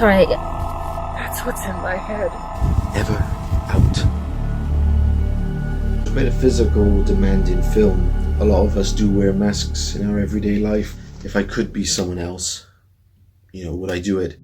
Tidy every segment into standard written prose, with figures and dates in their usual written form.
sorry. That's what's in my head. Never out. Quite a physical, demanding film. A lot of us do wear masks in our everyday life. If I could be someone else, would I do it?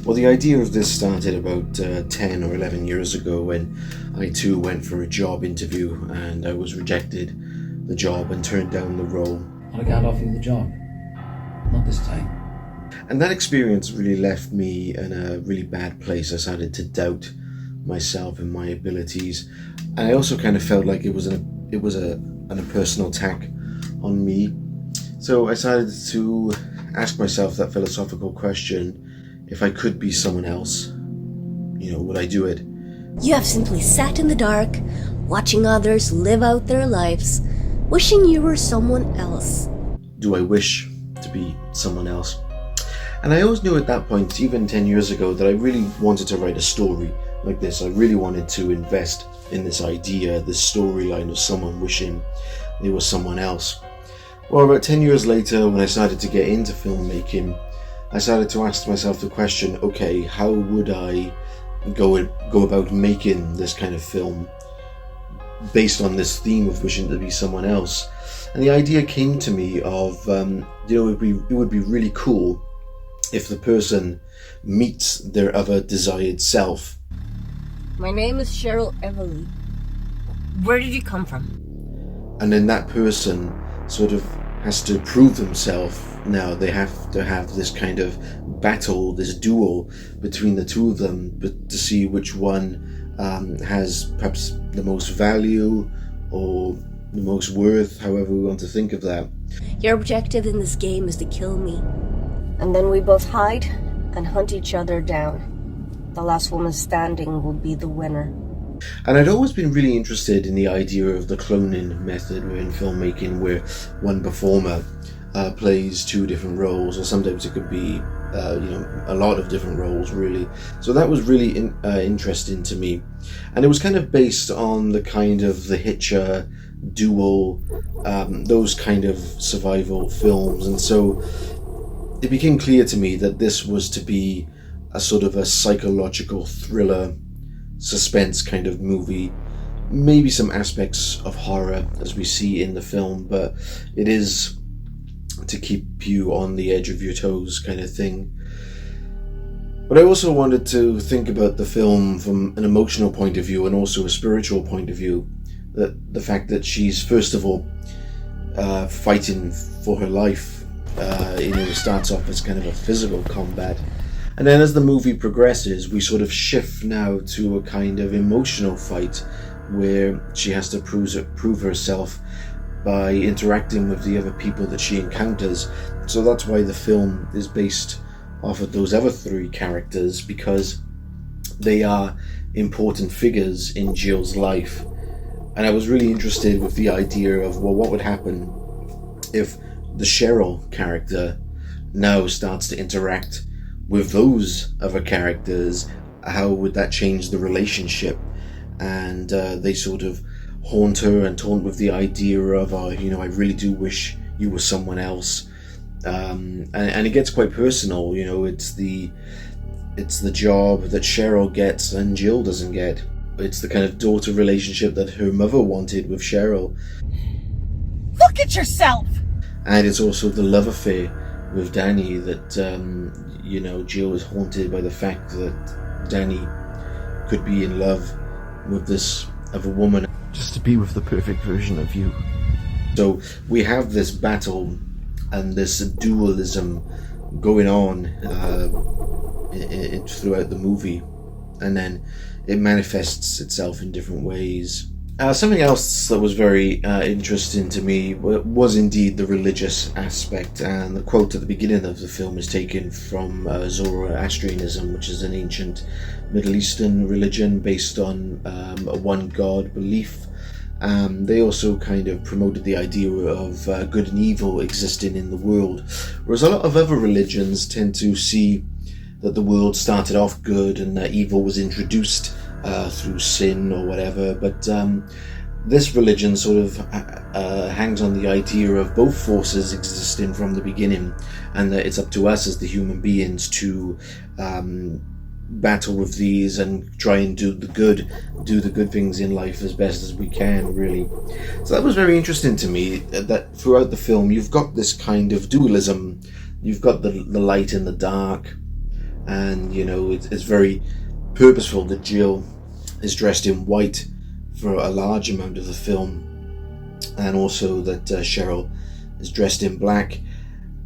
Well, the idea of this started about 10 or 11 years ago when I too went for a job interview and I was rejected the job and turned down the role. I can't offer you the job. Not this time. And that experience really left me in a really bad place. I started to doubt myself and my abilities. And I also kind of felt like it was a personal attack on me. So I started to ask myself that philosophical question: if I could be someone else, would I do it? You have simply sat in the dark, watching others live out their lives, wishing you were someone else. Do I wish to be someone else? And I always knew at that point, even 10 years ago, that I really wanted to write a story like this. I really wanted to invest in this idea, this storyline of someone wishing they were someone else. Well, about 10 years later, when I started to get into filmmaking, I started to ask myself the question, okay, how would I go about making this kind of film based on this theme of wishing to be someone else? And the idea came to me of, it would be really cool if the person meets their other desired self. My name is Cheryl Everly. Where did you come from? And then that person sort of has to prove themselves. Now they have to have this kind of battle, this duel between the two of them, but to see which one has perhaps the most value or the most worth, however we want to think of that. Your objective in this game is to kill me. And then we both hide and hunt each other down. The last woman standing will be the winner. And I'd always been really interested in the idea of the cloning method in filmmaking, where one performer plays two different roles, or sometimes it could be a lot of different roles, really. So that was really interesting to me, and it was kind of based on the kind of The Hitcher, Duel, those kind of survival films. And so it became clear to me that this was to be a sort of a psychological thriller, suspense kind of movie, maybe some aspects of horror as we see in the film, but it is to keep you on the edge of your toes kind of thing. But I also wanted to think about the film from an emotional point of view and also a spiritual point of view. That the fact that she's first of all fighting for her life. It starts off as kind of a physical combat, and then as the movie progresses, we sort of shift now to a kind of emotional fight where she has to prove herself by interacting with the other people that she encounters. So that's why the film is based off of those other three characters, because they are important figures in Jill's life. And I was really interested with the idea of, well, what would happen if the Cheryl character now starts to interact with those other characters? How would that change the relationship? And they sort of haunt her and taunt with the idea of, I really do wish you were someone else. And it gets quite personal. It's the job that Cheryl gets and Jill doesn't get. It's the kind of daughter relationship that her mother wanted with Cheryl. Look at yourself! And it's also the love affair with Danny that, Jill is haunted by the fact that Danny could be in love with this other woman. Just to be with the perfect version of you. So we have this battle and this dualism going on throughout the movie. And then it manifests itself in different ways. Something else that was very interesting to me was indeed the religious aspect, and the quote at the beginning of the film is taken from Zoroastrianism, which is an ancient Middle Eastern religion based on a one God belief. They also kind of promoted the idea of good and evil existing in the world, whereas a lot of other religions tend to see that the world started off good and that evil was introduced through sin or whatever, but this religion sort of hangs on the idea of both forces existing from the beginning, and that it's up to us as the human beings to battle with these and try and do the good things in life as best as we can, really. So that was very interesting to me, that throughout the film you've got this kind of dualism. You've got the light and the dark, and you know, it's very purposeful that Jill is dressed in white for a large amount of the film, and also that Cheryl is dressed in black.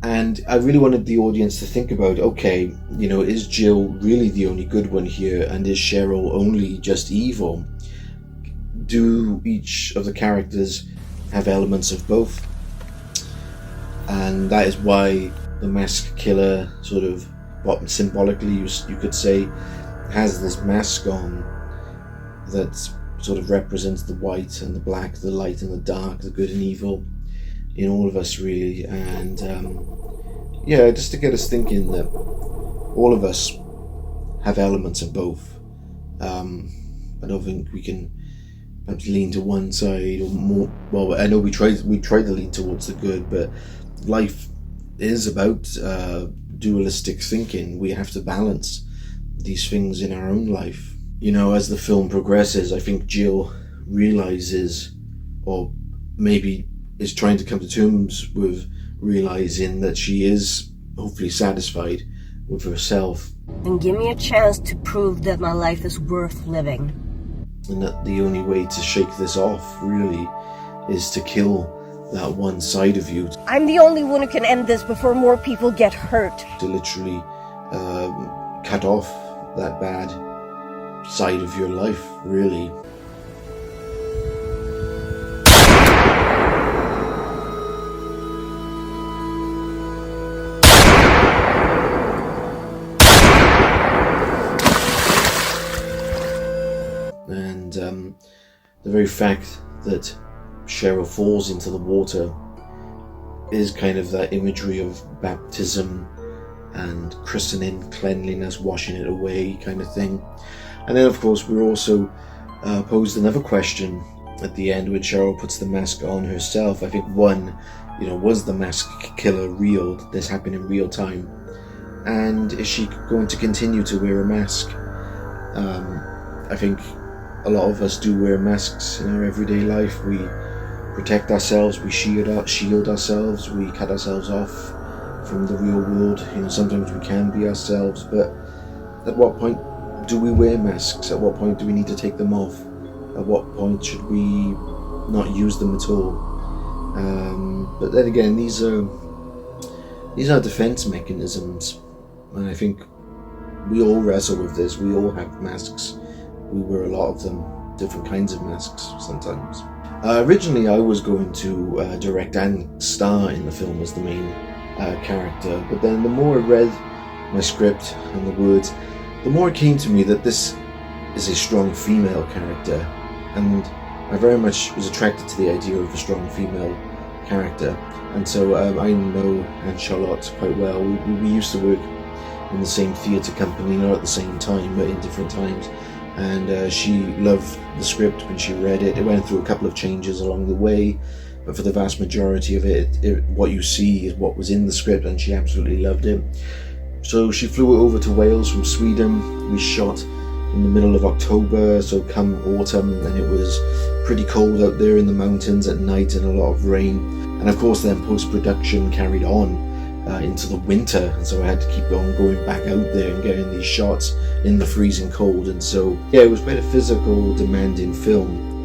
And I really wanted the audience to think about, okay, you know, is Jill really the only good one here, and is Cheryl only just evil? Do each of the characters have elements of both? And that is why the mask killer, sort of, what symbolically you could say, has this mask on that sort of represents the white and the black, the light and the dark, the good and evil in all of us, really. And yeah, just to get us thinking that all of us have elements of both. I don't think we can perhaps lean to one side or more. Well, I know we try to lean towards the good, but life is about dualistic thinking. We have to balance these things in our own life. You know, as the film progresses, I think Jill realizes, or maybe is trying to come to terms with realizing, that she is hopefully satisfied with herself. And give me a chance to prove that my life is worth living. And that the only way to shake this off, really, is to kill that one side of you. I'm the only one who can end this before more people get hurt. To literally cut off that bad side of your life, really. And the very fact that Cheryl falls into the water is kind of that imagery of baptism and christening, cleanliness, washing it away kind of thing. And then of course we're also posed another question at the end when Cheryl puts the mask on herself. I think one, you know, was the mask killer real? Did this happen in real time? And is she going to continue to wear a mask? I think a lot of us do wear masks in our everyday life. We protect ourselves, we shield ourselves, we cut ourselves off from the real world. You know, sometimes we can be ourselves, but at what point do we wear masks? At what point do we need to take them off? At what point should we not use them at all? But then again, these are defense mechanisms, and I think we all wrestle with this. We all have masks. We wear a lot of them, different kinds of masks sometimes. Originally I was going to direct and star in the film as the main character, but then the more I read my script and the words, the more it came to me that this is a strong female character, and I very much was attracted to the idea of a strong female character. And so I know Anne Charlotte quite well. We used to work in the same theatre company, not at the same time, but in different times. And she loved the script when she read it. It went through a couple of changes along the way, but for the vast majority of it, what you see is what was in the script, and she absolutely loved it. So she flew over to Wales from Sweden. We shot in the middle of October, so come autumn, and it was pretty cold out there in the mountains at night and a lot of rain. And of course then post-production carried on into the winter, and so I had to keep on going back out there and getting these shots in the freezing cold. And so yeah, it was quite a physical, demanding film.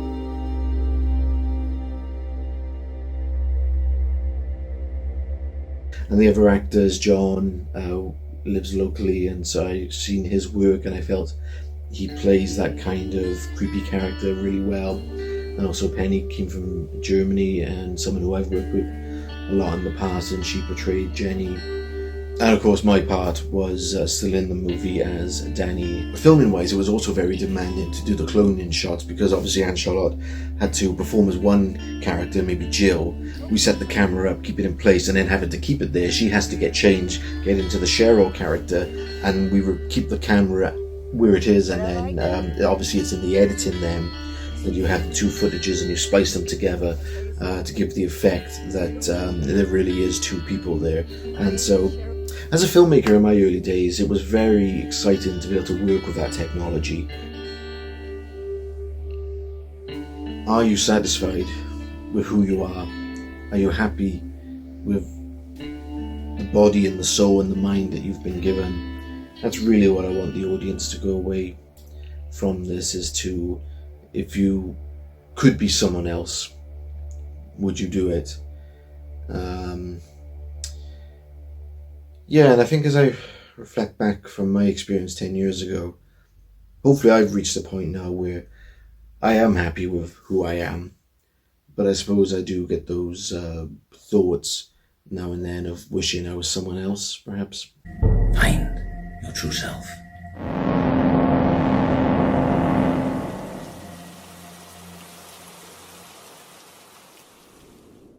And the other actors, John lives locally, and so I've seen his work and I felt he plays that kind of creepy character really well. And also Penny came from Germany, and someone who I've worked with a lot in the past, and she portrayed Jenny. And of course my part was still in the movie as Danny. Filming wise, it was also very demanding to do the cloning shots, because obviously Anne Charlotte had to perform as one character, maybe Jill. We set the camera up, keep it in place, and then having to keep it there, she has to get changed, get into the Cheryl character, and we would keep the camera where it is, and then obviously it's in the editing then. that you have two footages and you splice them together to give the effect that there really is two people there. And so, as a filmmaker in my early days, it was very exciting to be able to work with that technology. Are you satisfied with who you are? Are you happy with the body and the soul and the mind that you've been given? That's really what I want the audience to go away from this, is to, if you could be someone else, would you do it? Yeah, and I think as I reflect back from my experience 10 years ago, hopefully I've reached a point now where I am happy with who I am, but I suppose I do get those thoughts now and then of wishing I was someone else, perhaps. Find your true self.